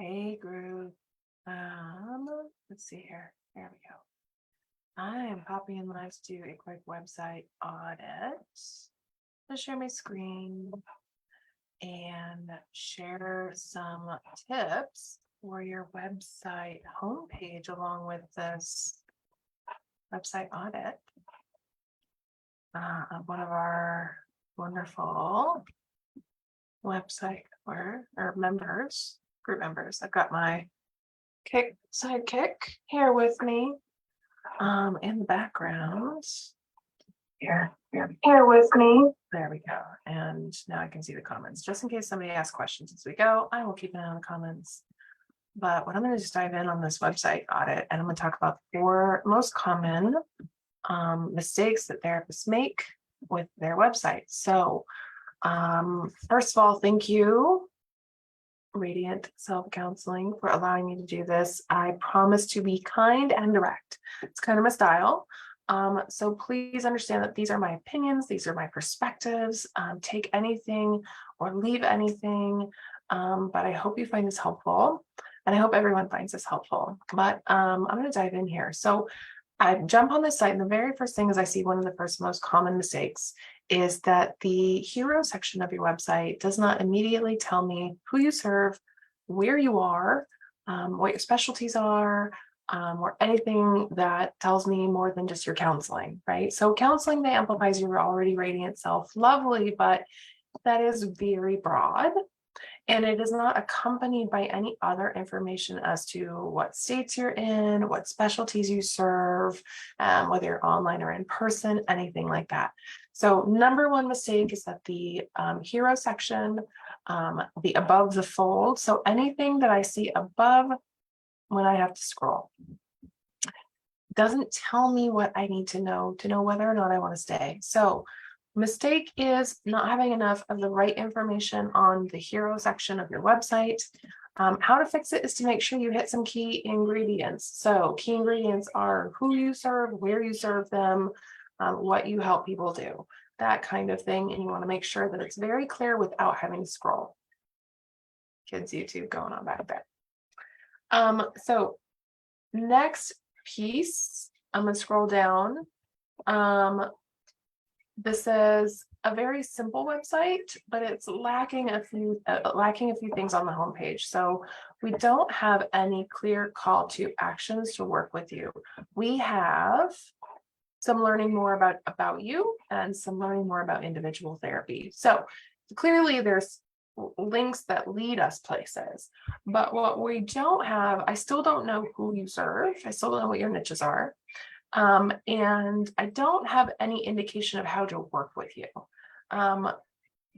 Hey group. Let's see here. There we go. I am popping in live to do a quick website audit. Let's share my screen and share some tips for your website homepage along with this website audit of one of our wonderful website or members, group members. I've got my sidekick here with me in the background. Here with me. There we go. And now I can see the comments. Just in case somebody asks questions as we go, I will keep an eye on the comments. But what I'm going to just dive in on this website audit, and I'm going to talk about the 4 most common mistakes that therapists make with their website. So first of all, thank you, Radiant Self-Counseling, for allowing me to do this. I promise to be kind and direct. It's kind of my style. So please understand that these are my opinions. These are my perspectives. Take anything or leave anything. But I hope you find this helpful. And I hope everyone finds this helpful. But I'm going to dive in here. So I jump on this site, and the very first thing is I see one of the first most common mistakes is that the hero section of your website does not immediately tell me who you serve, where you are, what your specialties are, or anything that tells me more than just your counseling, right? So counseling that amplifies your already radiant self, lovely, but that is very broad. And it is not accompanied by any other information as to what states you're in, what specialties you serve, whether you're online or in person, anything like that. So number one mistake is that the hero section, the above the fold, so anything that I see above when I have to scroll doesn't tell me what I need to know whether or not I want to stay. So mistake is not having enough of the right information on the hero section of your website. How to fix it is to make sure you hit some key ingredients. So key ingredients are who you serve, where you serve them, what you help people do, that kind of thing. And you want to make sure that it's very clear without having to scroll. Kids YouTube going on back there. So next piece, I'm going to scroll down. This is a very simple website, but it's lacking a few things on the homepage. So we don't have any clear call to actions to work with you. We have some learning more about you and some learning more about individual therapy. So clearly there's links that lead us places, but what we don't have, I still don't know who you serve. I still don't know what your niches are. And I don't have any indication of how to work with you.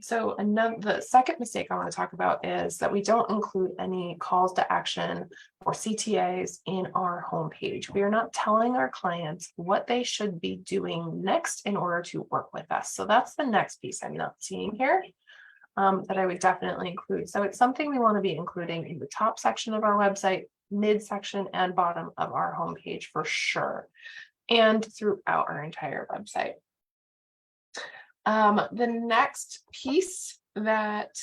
So the second mistake I want to talk about is that we don't include any calls to action or CTAs in our homepage. We are not telling our clients what they should be doing next in order to work with us. So that's the next piece I'm not seeing here. That I would definitely include. So it's something we want to be including in the top section of our website, midsection, and bottom of our homepage for sure, and throughout our entire website. The next piece that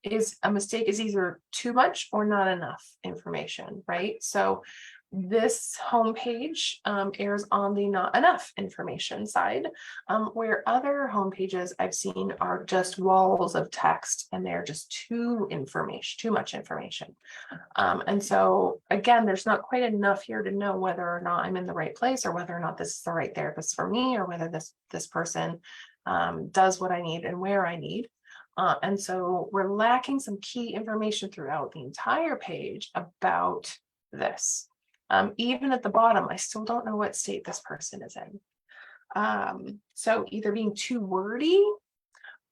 is a mistake is either too much or not enough information, right? So this homepage airs on the not enough information side, where other homepages I've seen are just walls of text and they're just too much information. And so again, there's not quite enough here to know whether or not I'm in the right place or whether or not this is the right therapist for me or whether this person does what I need and where I need. And so we're lacking some key information throughout the entire page about this. Even at the bottom, I still don't know what state this person is in. So either being too wordy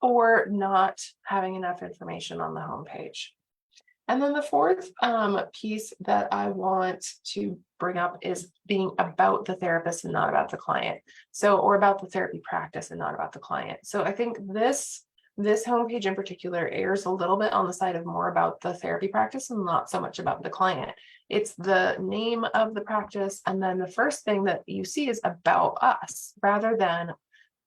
or not having enough information on the homepage. And then the fourth piece that I want to bring up is being about the therapist and not about the client. So, or about the therapy practice and not about the client. So I think this homepage in particular airs a little bit on the side of more about the therapy practice and not so much about the client. It's the name of the practice, and then the first thing that you see is about us, rather than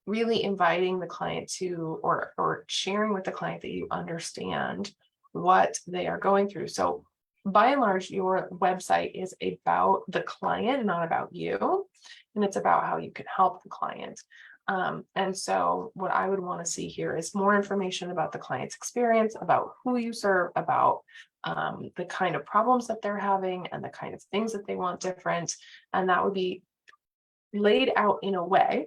really inviting the client to or sharing with the client that you understand what they are going through. So by and large, your website is about the client, not about you. And it's about how you can help the client. And so what I would want to see here is more information about the client's experience, about who you serve, about the kind of problems that they're having and the kind of things that they want different. And that would be laid out in a way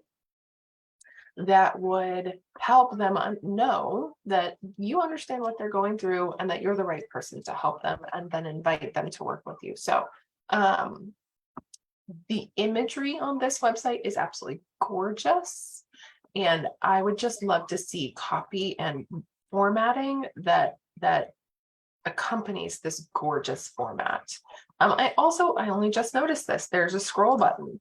that would help them know that you understand what they're going through and that you're the right person to help them, and then invite them to work with you. So the imagery on this website is absolutely gorgeous. And I would just love to see copy and formatting that accompanies this gorgeous format. I only just noticed this. There's a scroll button.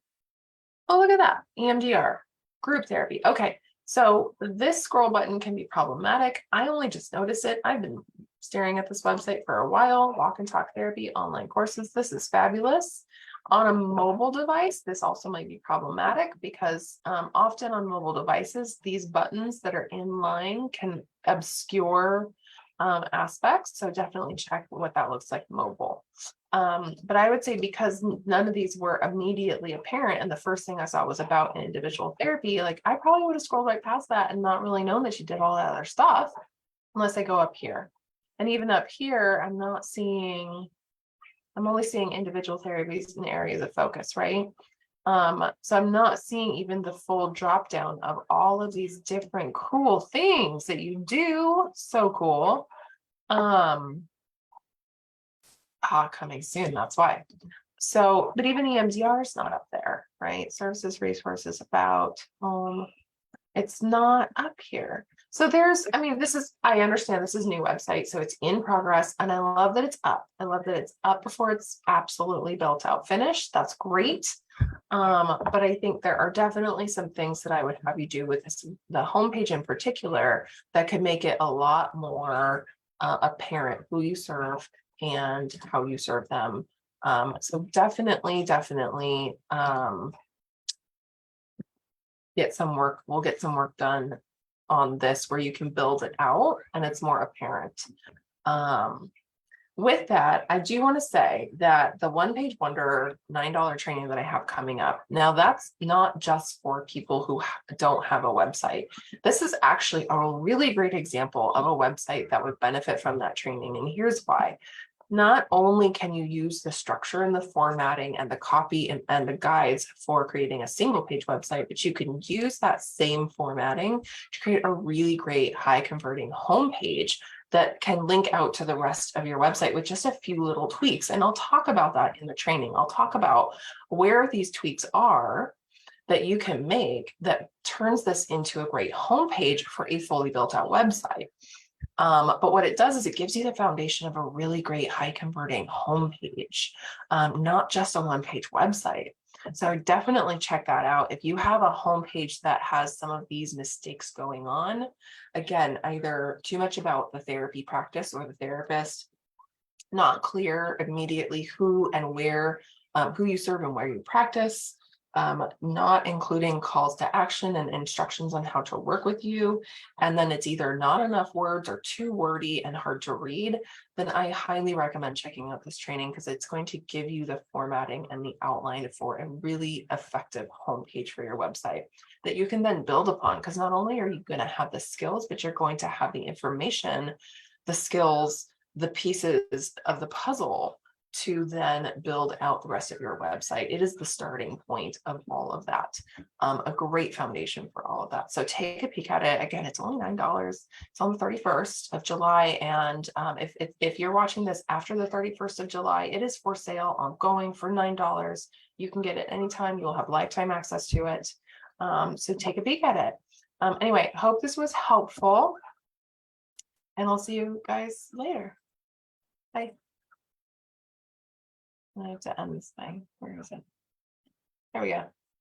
Oh, look at that. EMDR, group therapy. Okay, so this scroll button can be problematic. I only just noticed it. I've been staring at this website for a while. Walk and talk therapy, online courses. This is fabulous. On a mobile device, this also might be problematic because often on mobile devices, these buttons that are in line can obscure aspects. So definitely check what that looks like mobile. But I would say because none of these were immediately apparent and the first thing I saw was about individual therapy, like I probably would have scrolled right past that and not really known that she did all that other stuff unless I go up here. And even up here, I'm only seeing individual therapies and areas of focus, right? So I'm not seeing even the full drop down of all of these different cool things that you do. So cool. Coming soon, that's why. So, but even EMDR is not up there, right? Services, resources, about, it's not up here. So I understand this is a new website, so it's in progress, and I love that it's up. I love that it's up before it's absolutely built out, finished. That's great. But I think there are definitely some things that I would have you do with this, the homepage in particular, that could make it a lot more apparent who you serve and how you serve them. So definitely we'll get some work done on this where you can build it out and it's more apparent. With that, I do want to say that the One Page Wonder $9 training that I have coming up, now that's not just for people who don't have a website. This is actually a really great example of a website that would benefit from that training. And here's why. Not only can you use the structure and the formatting and the copy and the guides for creating a single page website, but you can use that same formatting to create a really great high converting homepage that can link out to the rest of your website with just a few little tweaks. And I'll talk about that in the training. I'll talk about where these tweaks are that you can make that turns this into a great homepage for a fully built out website. But what it does is it gives you the foundation of a really great high converting homepage, not just a one-page website. So definitely check that out. If you have a homepage that has some of these mistakes going on, again, either too much about the therapy practice or the therapist, not clear immediately who and where, who you serve and where you practice, not including calls to action and instructions on how to work with you, and then it's either not enough words or too wordy and hard to read, then I highly recommend checking out this training because it's going to give you the formatting and the outline for a really effective homepage for your website that you can then build upon, because not only are you going to have the skills, but you're going to have the information, the skills, the pieces of the puzzle to then build out the rest of your website. It is the starting point of all of that. A great foundation for all of that. So take a peek at it. Again, it's only $9. It's on the 31st of July. And if you're watching this after the 31st of July, it is for sale ongoing for $9. You can get it anytime. You'll have lifetime access to it. So take a peek at it. Anyway, hope this was helpful. And I'll see you guys later. Bye. I have to end this thing. Where is it? There we go.